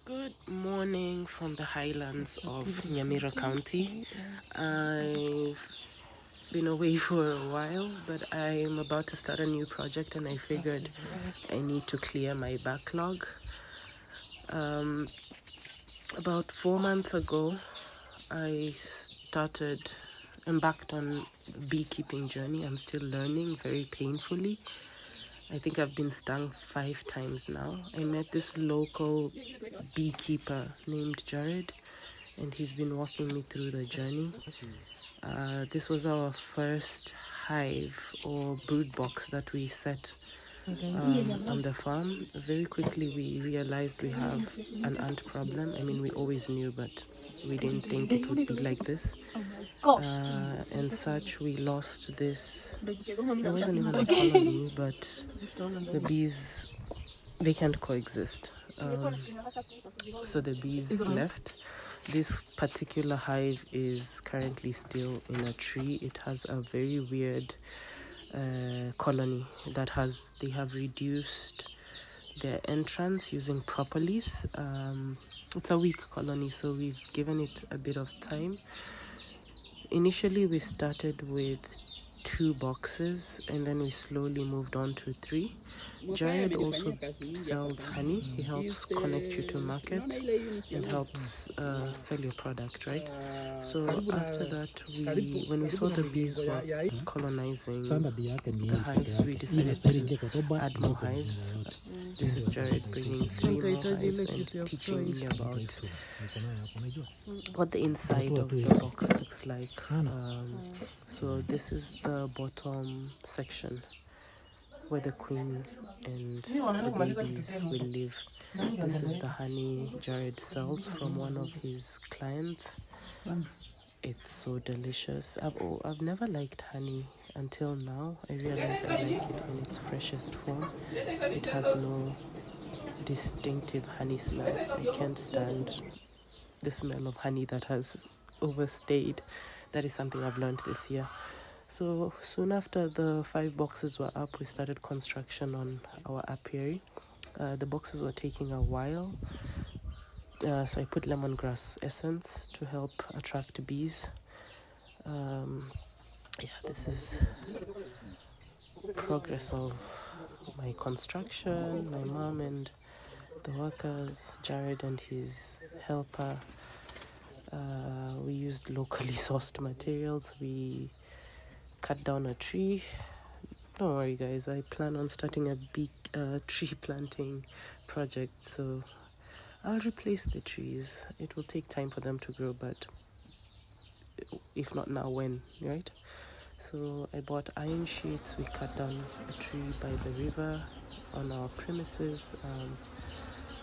Good morning from the highlands of Nyamira County. I've been away for a while, but I'm about to start a new project and I figured I need to clear my backlog. About 4 months ago, I embarked on a beekeeping journey. I'm still learning very painfully. I think I've been stung 5 times now. I met this local beekeeper named Jared, and he's been walking me through the journey. This was our first hive or brood box that we set on the farm. Very quickly we realized we have an ant problem. I mean, we always knew, but we didn't think it would be like this. And such, we lost this. It wasn't even a colony, but the bees, they can't coexist. So the bees left. This particular hive is currently still in a tree. It has a very weird colony they have reduced their entrance using propolis. It's a weak colony, so we've given it a bit of time. Initially we started with 2 boxes and then we slowly moved on to 3. Jared also sells honey. He helps connect you to market and helps sell your product, right? So after that, when we saw the bees were colonizing the hives, we decided to add more hives. This is Jared bringing 3 more hives and teaching me about what the inside of the box looks like. So this is the bottom section where the queen and the babies will live. This is the honey Jared sells from one of his clients. It's so delicious. I've never liked honey until now. I realized I like it in its freshest form. It has no distinctive honey smell. I can't stand the smell of honey that has overstayed. That is something I've learned this year. So soon after the 5 boxes were up, we started construction on our apiary. The boxes were taking a while, so I put lemongrass essence to help attract bees. This is progress of my construction. My mom and the workers, Jared and his helper. We used locally sourced materials. We cut down a tree. Don't worry guys, I plan on starting a big tree planting project, so I'll replace the trees. It will take time for them to grow, but if not now, when, right? So I bought iron sheets. We cut down a tree by the river on our premises.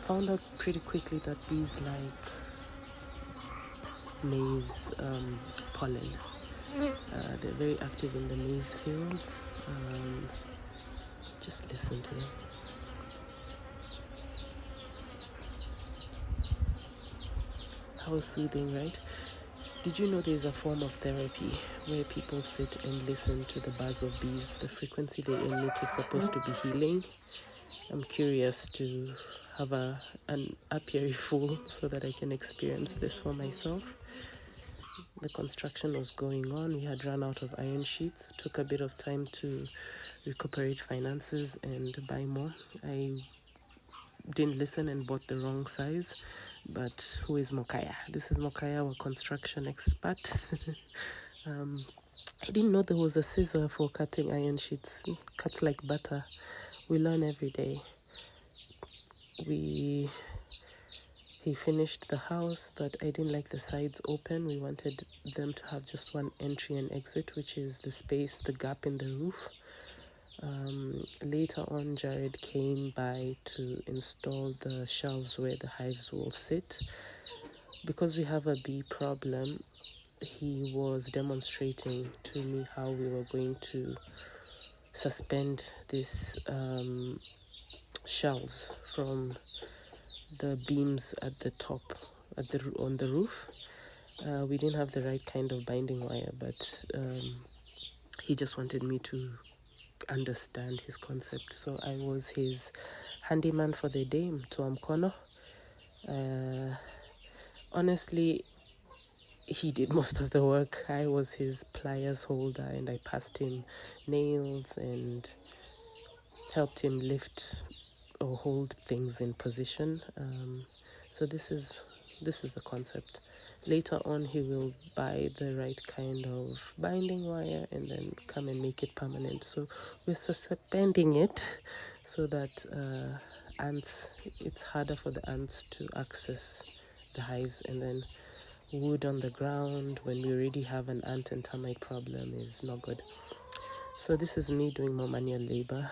Found out pretty quickly that bees like maize pollen. They're very active in the maize fields. Just listen to them. How soothing, right? Did you know there's a form of therapy where people sit and listen to the buzz of bees? The frequency they emit is supposed to be healing. I'm curious to have an apiary full so that I can experience this for myself. The construction was going on. We had run out of iron sheets. It took a bit of time to recuperate finances and buy more. I didn't listen and bought the wrong size, but who is Mokaya? This is Mokaya, our construction expert. I didn't know there was a scissor for cutting iron sheets. It cuts like butter. We learn every day. He finished the house, but I didn't like the sides open. We wanted them to have just one entry and exit, which is the gap in the roof. Later on, Jared came by to install the shelves where the hives will sit. Because we have a bee problem, he was demonstrating to me how we were going to suspend these shelves from the beams at the top, on the roof. We didn't have the right kind of binding wire, but he just wanted me to understand his concept. So I was his handyman for the day, Mtoa Mkono. Honestly, he did most of the work. I was his pliers holder, and I passed him nails and helped him lift or hold things in position. So this is the concept. Later on, he will buy the right kind of binding wire and then come and make it permanent. So we're suspending it so that it's harder for the ants to access the hives, and then wood on the ground when we already have an ant and termite problem is not good. So this is me doing more manual labor,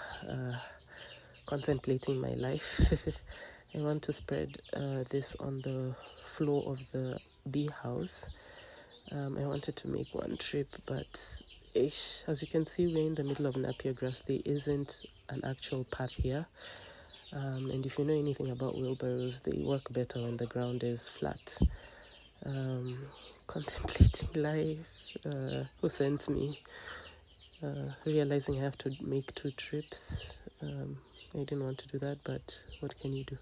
contemplating my life. I want to spread this on the floor of the bee house. I wanted to make one trip, but as you can see, we're in the middle of napier grass. There isn't an actual path here. And if you know anything about wheelbarrows, they work better when the ground is flat. Contemplating life. Who sent me? Realizing I have to make 2 trips. I didn't want to do that, but what can you do?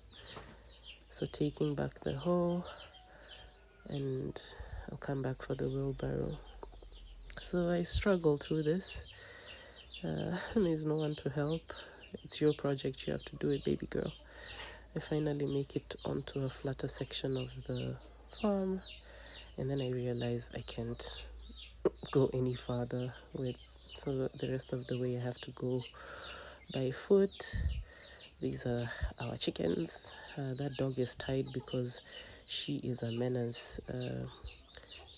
So taking back the hoe, and I'll come back for the wheelbarrow. So I struggle through this. There's no one to help. It's your project, you have to do it, baby girl. I finally make it onto a flatter section of the farm, and then I realize I can't go any farther so the rest of the way I have to go by foot. These are our chickens. That dog is tied because she is a menace.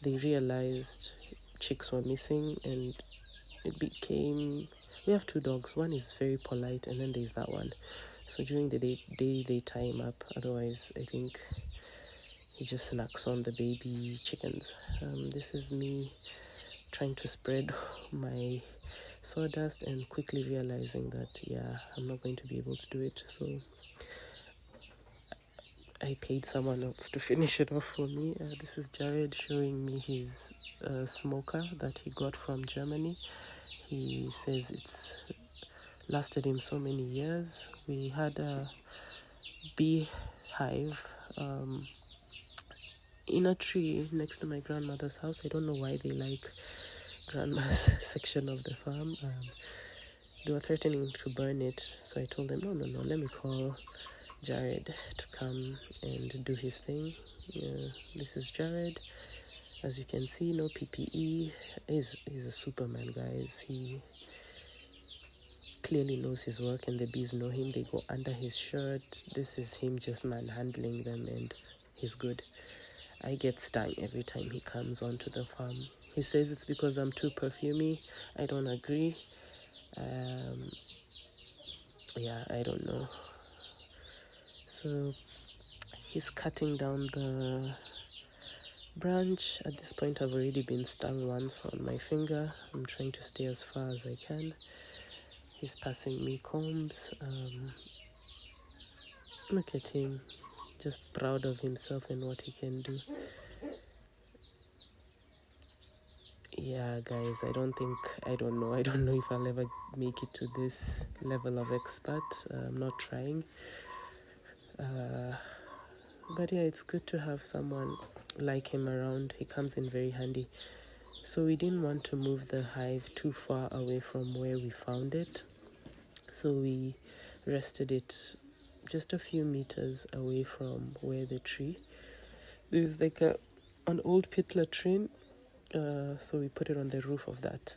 They realized chicks were missing, and it became... We have 2 dogs. One is very polite, and then there's that one. So during the day they tie him up. Otherwise, I think he just snacks on the baby chickens. This is me trying to spread my sawdust and quickly realizing that, I'm not going to be able to do it. So I paid someone else to finish it off for me. This is Jared showing me his smoker that he got from Germany. He says it's lasted him so many years. We had a bee hive in a tree next to my grandmother's house. I don't know why they like grandma's section of the farm. They were threatening to burn it, so I told them, no, let me call Jared to come and do his thing. This is Jared. As you can see, no PPE. He's a Superman, guys. He clearly knows his work, and the bees know him. They go under his shirt. This is him just manhandling them, and he's good. I get stung every time he comes onto the farm. He says it's because I'm too perfumey. I don't agree. I don't know. So he's cutting down the branch. At this point, I've already been stung once on my finger. I'm trying to stay as far as I can. He's passing me combs. Look at him, just proud of himself and what he can do. Yeah, guys, I don't know if I'll ever make it to this level of expert. I'm not trying. But yeah, it's good to have someone like him around. He comes in very handy. So we didn't want to move the hive too far away from where we found it. So we rested it just a few meters away from where the tree. There's like an old pit latrine. So we put it on the roof of that.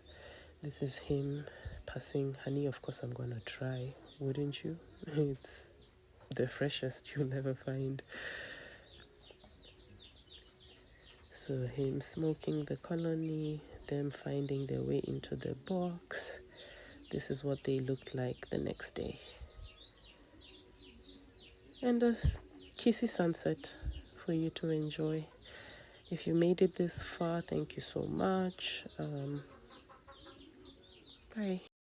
This is him passing honey. Of course, I'm gonna try. Wouldn't you? It's the freshest you'll ever find. So him smoking the colony, them finding their way into the box. This is what they looked like the next day. And a kissy sunset for you to enjoy. If you made it this far, thank you so much. Bye.